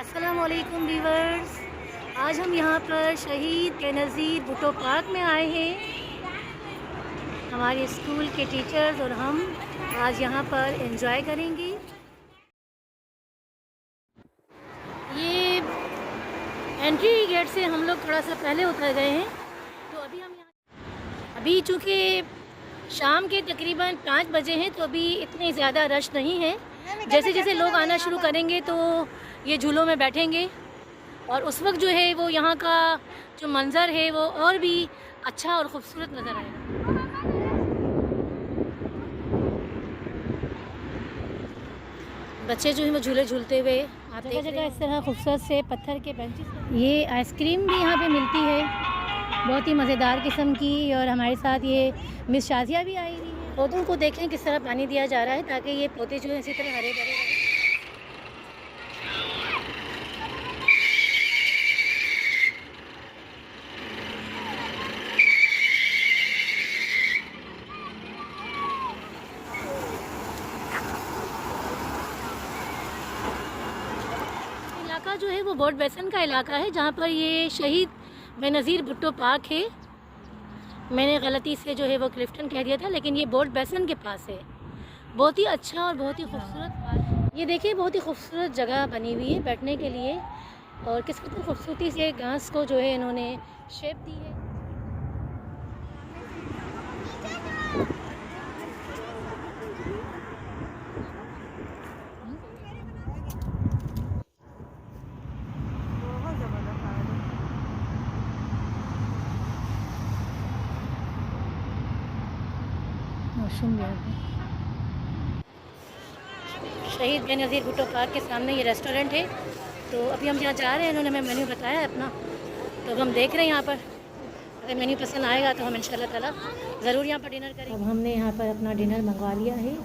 अस्सलामुअलैकुम व्यूवर्स। आज हम यहाँ पर शहीद बेनज़ीर भुट्टो पार्क में आए हैं। हमारे स्कूल के टीचर्स और हम आज यहाँ पर एंजॉय करेंगे। ये एंट्री गेट से हम लोग थोड़ा सा पहले उतर गए हैं, तो अभी हम यहाँ अभी चूँकि शाम के तकरीबन 5 बजे हैं, तो अभी इतनी ज़्यादा रश नहीं है। जैसे जैसे लोग आना शुरू करेंगे तो ये झूलों में बैठेंगे और उस वक्त जो है वो यहाँ का जो मंज़र है वो और भी अच्छा और ख़ूबसूरत नज़र आएगा। बच्चे जो है वो झूले झूलते हुए आते हैं। जगह इस तरह खूबसूरत से पत्थर के बेंचेस। ये आइसक्रीम भी यहाँ पे मिलती है, बहुत ही मज़ेदार किस्म की। और हमारे साथ ये मिस शाजिया भी आई हुई है। पौधों को देखें किस तरह पानी दिया जा रहा है ताकि ये पौधे जो है इसी तरह हरे भरे रहें। इलाका जो है वो बोट बेसन का इलाका है, जहाँ पर ये शहीद बेनज़ीर भुट्टो पार्क है। मैंने गलती से जो है वो क्लिफ्टन कह दिया था, लेकिन ये बोट बेसन के पास है। बहुत ही अच्छा और बहुत ही खूबसूरत पार्क। ये देखिए बहुत ही खूबसूरत जगह बनी हुई है बैठने के लिए, और किस कितनी खूबसूरती से घास को जो है इन्होंने शेप दी है। मौसम भी शहीद बेनज़ीर भुट्टो पार्क के सामने ये रेस्टोरेंट है। तो अभी हम यहाँ जा रहे हैं, इन्होंने हमें मेन्यू बताया है अपना, तो अब हम देख रहे हैं यहाँ पर। अगर मेन्यू पसंद आएगा तो हम इंशाल्लाह ताला ज़रूर यहाँ पर डिनर करेंगे। अब हमने यहाँ पर अपना डिनर मंगवा लिया है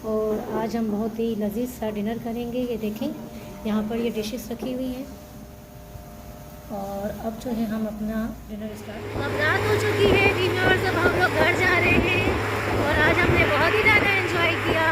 और आज हम बहुत ही लजीज सा डिनर करेंगे। ये देखें यहाँ पर ये डिशेस रखी हुई हैं, और अब जो है हम अपना डिनर स्टार्ट। अब रात हो चुकी है व्यूअर्स, अब हम लोग घर जा रहे हैं और आज हमने बहुत ही ज़्यादा एंजॉय किया।